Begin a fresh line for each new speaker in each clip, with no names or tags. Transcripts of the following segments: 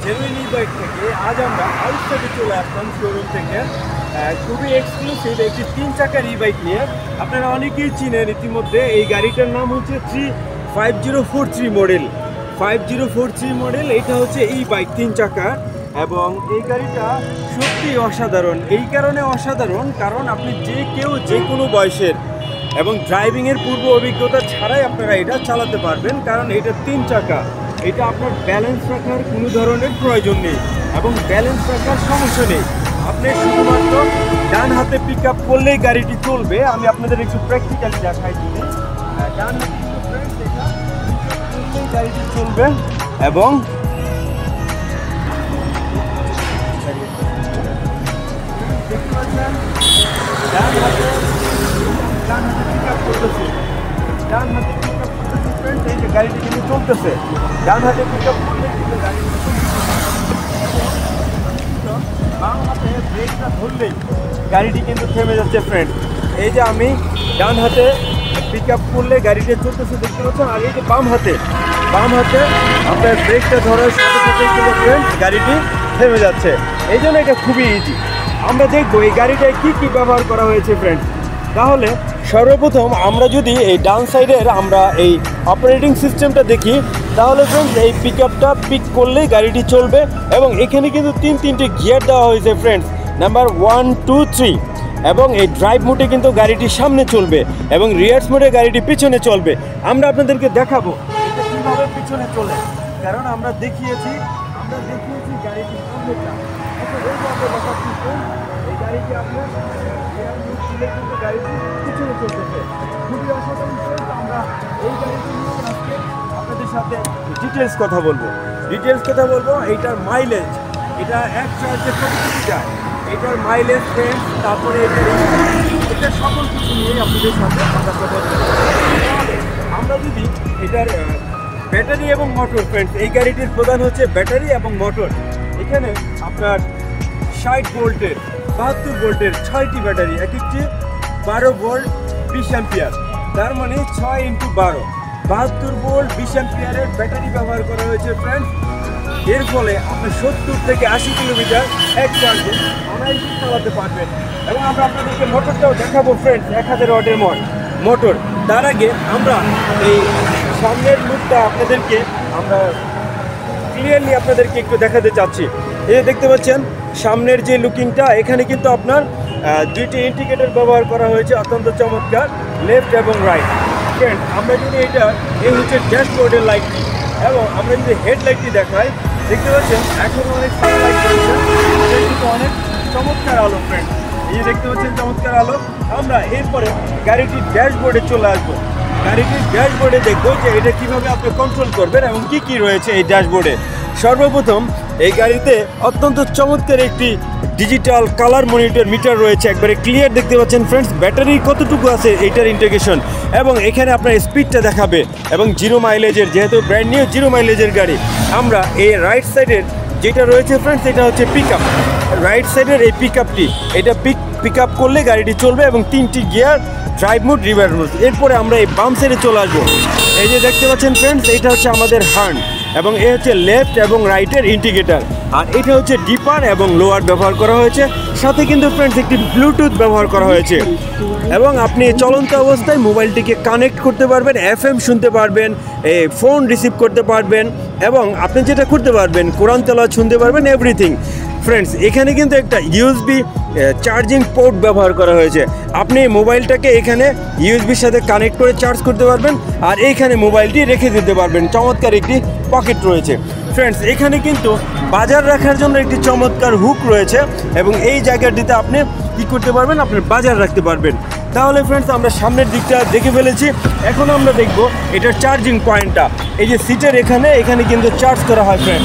Genuine e-bike থেকে আজ আমরা আউটসাইডে চলে আসলাম শোরুম থেকে খুবই এক্সক্লুসিভ একটি 3 চাকার ই-বাইক নিয়ে। আপনারা অনেকেই চিনেন ইতিমধ্যে। এই গাড়িটার নাম হচ্ছে 5043 মডেল। 5043 মডেল, এটা হচ্ছে ই-বাইক 3 চাকার। এবং এই গাড়িটা সত্যি অসাধারণ। এই কারণে অসাধারণ কারণ আপনি যে কেউ যে কোনো বয়সের এবং ড্রাইভিংয়ের পূর্ব অভিজ্ঞতা ছাড়াই আপনারা এটা চালাতে পারবেন, কারণ এটা 3 চাকা। এটা আপনার ব্যালেন্স রাখার কোনো ধরনের প্রয়োজন নেই এবং ব্যালেন্স রাখার সমস্যা নেই। আপনি শুধুমাত্র ডান হাতে পিক আপ করলেই গাড়িটি চলবে। আমি আপনাদের একটু প্র্যাকটিক্যালি দেখাই দিই। ডান হাতে গাড়িটি চলবে এবং ডান হাতে পিক আপ করতেছে, ডান হাতে পিক আপ করতেছে। এই যে গাড়িটি কিন্তু চলতেছে, ডান হাতে পিক আপ করলে কিন্তু গাড়িটি বাম হাতে ব্রেকটা ধরলেই গাড়িটি কিন্তু থেমে যাচ্ছে ফ্রেন্ড। এই যে আমি ডান হাতে পিক আপ করলে গাড়িটা চলতেছে দেখতে পাচ্ছেন, আর এই যে বাম হাতে আপনার ব্রেকটা ধরার সাথে সাথে কিন্তু ফ্রেন্ড গাড়িটি থেমে যাচ্ছে। এই জন্য এটা খুবই ইজি। আমরা দেখবো এই গাড়িটায় কি কি ব্যবহার করা হয়েছে ফ্রেন্ড। তাহলে সর্বপ্রথম আমরা যদি এই ডান সাইডের আমরা এই অপারেটিং সিস্টেমটা দেখি, তাহলে ফ্রেন্ডস এই পিক আপটা পিক করলেই গাড়িটি চলবে এবং এখানে কিন্তু তিনটে গিয়ার দেওয়া হয়েছে ফ্রেন্ডস, নাম্বার 1, 2, 3। এবং এই ড্রাইভ মোডে কিন্তু গাড়িটি সামনে চলবে এবং রিয়ার্স মোডে গাড়িটি পিছনে চলবে। আমরা আপনাদেরকে দেখাবো এটা কীভাবে পিছনে চলে, কারণ আমরা দেখিয়েছি গাড়িটি সামনেটা। এই গাড়িটি আপনার কিন্তু গাড়িটি পিছনে চলতেছে, খুবই অসাধারণ। আমরা এই গাড়িটি নিয়ে আজকে আপনাদের সাথে ডিটেলস কথা বলবো। এইটার মাইলেজ, এটা এক চার্জে কতটুকু যায়, এটার মাইলেজ ফ্রেন্ডস, তারপরে এটা সকল কিছু নিয়ে আপনাদের সাথে আমরা কথা বলবো। আমরা যদি এটার ব্যাটারি এবং মোটর ফ্রেন্ডস, এই গাড়িটির প্রধান হচ্ছে ব্যাটারি এবং মোটর। এখানে আপনার 60 ভোল্টের 72 ভোল্টের 6টি ব্যাটারি, এক একটি 12 ভোল্ট 20 অ্যাম্পিয়ার, তার মানে 6 × 12 72 ভোল্ট 20 অ্যাম্পিয়ারের ব্যাটারি ব্যবহার করা হয়েছে ফ্রেন্ডস। এর ফলে আপনি 70 থেকে 80 কিলোমিটার এক চার্জে অনায়াসে চালাতে পারবেন। এবং আমরা আপনাদেরকে মোটরটাও দেখাবো ফ্রেন্ডস, 1000 ওয়াটের মোটর। তার আগে আমরা এই সামনের লুকটা আপনাদেরকে আমরা ক্লিয়ারলি আপনাদেরকে একটু দেখাতে চাচ্ছি। এই যে দেখতে পাচ্ছেন সামনের যে লুকিংটা, এখানে কিন্তু আপনার 2টি ইন্ডিকেটর ব্যবহার করা হয়েছে, অত্যন্ত চমৎকার, লেফট এবং রাইট। ফ্রেন্ড আমরা যদি এই হচ্ছে ড্যাশবোর্ডের লাইটটি, এবং আমরা যদি হেডলাইটটি দেখাই, দেখতে পাচ্ছেন এখন অনেক সানলাইট রয়েছে, কিন্তু অনেক চমৎকার আলো ফ্রেন্ড। এই যে দেখতে পাচ্ছেন চমৎকার আলো। আমরা এরপরে গাড়িটির ড্যাশবোর্ডে চলে আসবো। গাড়িটির ড্যাশবোর্ডে দেখবো যে এটা কীভাবে আপনি কন্ট্রোল করবেন এবং কি রয়েছে এই ড্যাশবোর্ডে। সর্বপ্রথম এই গাড়িতে অত্যন্ত চমৎকার একটি ডিজিটাল কালার মনিটর মিটার রয়েছে, একবারে ক্লিয়ার দেখতে পাচ্ছেন ফ্রেন্ডস ব্যাটারি কতটুকু আছে এইটার ইন্টিগ্রেশন, এবং এখানে আপনার স্পিডটা দেখাবে এবং 0 মাইলেজের, যেহেতু ব্র্যান্ড নিউ 0 মাইলেজের গাড়ি। আমরা এই রাইট সাইডের যেটা রয়েছে ফ্রেন্ডস, এটা হচ্ছে পিক আপ। রাইট সাইডের এই পিক আপটি, এটা পিক আপ করলে গাড়িটি চলবে এবং 3টি gear, drive mode, reverse mode. এরপরে আমরা এই বাম সাইডে চলে আসবো। এই যে দেখতে পাচ্ছেন ফ্রেন্ডস, এটা হচ্ছে আমাদের হার্ন এবং এ হচ্ছে লেফট এবং রাইটের ইন্ডিকেটার, আর এটা হচ্ছে ডিপার এবং লোয়ার ব্যবহার করা হয়েছে। সাথে কিন্তু ফ্রেন্ডস একটি ব্লুটুথ ব্যবহার করা হয়েছে এবং আপনি চলন্ত অবস্থায় মোবাইলটিকে কানেক্ট করতে পারবেন, FM শুনতে পারবেন, ফোন রিসিভ করতে পারবেন, এবং আপনি যেটা করতে পারবেন কোরআন তেলাওয়াত শুনতে পারবেন, এভরিথিং। ফ্রেন্ডস এখানে কিন্তু একটা USB চার্জিং পোর্ট ব্যবহার করা হয়েছে। আপনি মোবাইলটাকে এখানে USB সাথে কানেক্ট করে চার্জ করতে পারবেন, আর এইখানে মোবাইলটি রেখে দিতে পারবেন। চমৎকার একটি পকেট রয়েছে ফ্রেন্ডস। এখানে কিন্তু বাজার রাখার জন্য একটি চমৎকার হুক রয়েছে এবং এই জায়গাটিতে আপনি কী করতে পারবেন, আপনার বাজার রাখতে পারবেন। তাহলে ফ্রেন্ডস আমরা সামনের দিকটা দেখে ফেলেছি, এখন আমরা দেখব এটার চার্জিং পয়েন্টটা। এই যে সিটের এখানে কিন্তু চার্জ করা হয় ফ্রেন্ড,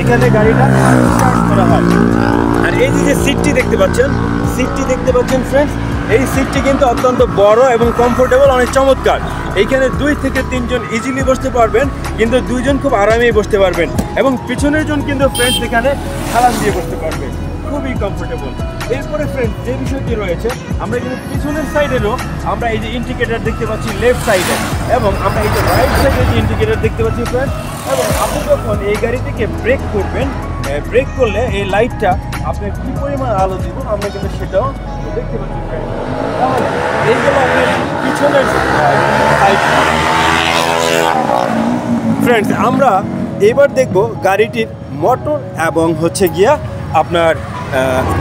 এখানে গাড়িটা চার্জ করা হয়। আর এই যে সিটটি দেখতে পাচ্ছেন ফ্রেন্ডস, এই সিটটি কিন্তু অত্যন্ত বড় এবং কমফোর্টেবল, অনেক চমৎকার। এইখানে 2 থেকে 3 জন ইজিলি বসতে পারবেন, কিন্তু 2 জন খুব আরামেই বসতে পারবেন, এবং পিছনের জন কিন্তু ফ্রেন্ডস এখানে সালাম দিয়ে বসতে পারবেন। খুবই কমফোর্টেবল। এরপরে ফ্রেন্ড যে বিষয়টি রয়েছে, আমরা কিন্তু পিছনের সাইডেরও আমরা এই যে ইন্ডিকেটর দেখতে পাচ্ছি লেফট সাইডে, এবং আমরা এই যে রাইট সাইডে যে ইন্ডিকেটর দেখতে পাচ্ছি ফ্রেন্ড। এবং আপনি যখন এই গাড়ি থেকে ব্রেক করবেন, ব্রেক করলে এই লাইটটা আপনার কী পরিমাণ আলো দিব আমরা কিন্তু সেটাও দেখতে পাচ্ছি ফ্রেন্ড। তাহলে এইগুলো আপনার পিছনের সাইড। ফ্রেন্ডস, আমরা এবার দেখব গাড়িটির মোটর এবং হচ্ছে গিয়া আপনার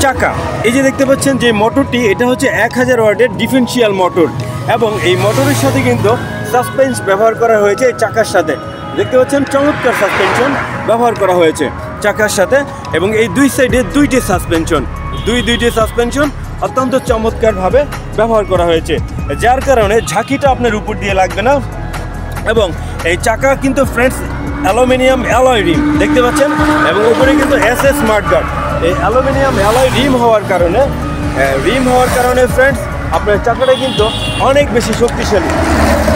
চাকা। এই যে দেখতে পাচ্ছেন যে মোটরটি, এটা হচ্ছে 1000 ওয়াটের ডিফারেন্সিয়াল মোটর, এবং এই মোটরের সাথে কিন্তু সাসপেন্স ব্যবহার করা হয়েছে এই চাকার সাথে। দেখতে পাচ্ছেন চমৎকার সাসপেনশন ব্যবহার করা হয়েছে চাকার সাথে, এবং এই দুই সাইডে দুইটি সাসপেনশন অত্যন্ত চমৎকারভাবে ব্যবহার করা হয়েছে, যার কারণে ঝাঁকিটা আপনার উপর দিয়ে লাগবে না। এবং এই চাকা কিন্তু ফ্রেন্ডস অ্যালুমিনিয়াম অ্যালয় রিম দেখতে পাচ্ছেন, এবং উপরে কিন্তু SS স্মার্ট গার্ড। এই অ্যালুমিনিয়াম অ্যালয় রিম হওয়ার কারণে ফ্রেন্ডস আপনার চাকাটা কিন্তু অনেক বেশি শক্তিশালী।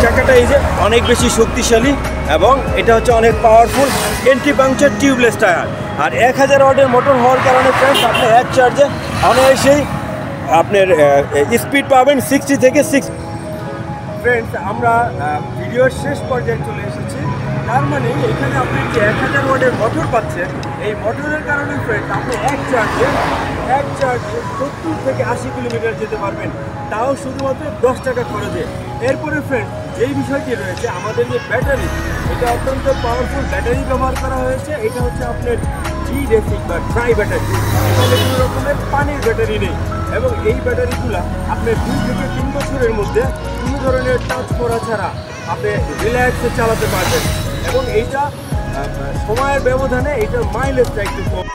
চাকাটা এই যে অনেক বেশি শক্তিশালী, এবং এটা হচ্ছে অনেক powerful anti puncture tubeless tyre. আর 1000 ওয়াটের মোটর হওয়ার কারণে ফ্রেন্ডস আপনি এক চার্জে অনায়াসেই আপনার স্পিড পাবেন 60 থেকে 60। ফ্রেন্ডস, আমরা ভিডিওর শেষ পর্যায়ে চলে এসেছি। তার মানে এখানে আপনি যে 1000 ওয়াটের মোটর পাচ্ছেন, এই মোটরের কারণে ফ্রেন্ডস আপনি এক চার্জে 70 থেকে 80 কিলোমিটার যেতে পারবেন, তাও শুধুমাত্র 10 টাকা খরচে। এরপরে ফ্রেন্ডস যেই বিষয়টি রয়েছে, আমাদের যে ব্যাটারি, এটা অত্যন্ত পাওয়ারফুল ব্যাটারি ব্যবহার করা হয়েছে। এটা হচ্ছে আপনার রেসিং বা ড্রাই ব্যাটারি, এখানে কোনো রকমের পানির ব্যাটারি নেই, এবং এই ব্যাটারিগুলো আপনার 2 থেকে 3 বছরের মধ্যে কোনো ধরনের টাচ করা ছাড়া আপনি রিল্যাক্সে চালাতে পারবেন। এবং এইটা সময়ের ব্যবধানে এইটার মাইলেজটা একটু কম।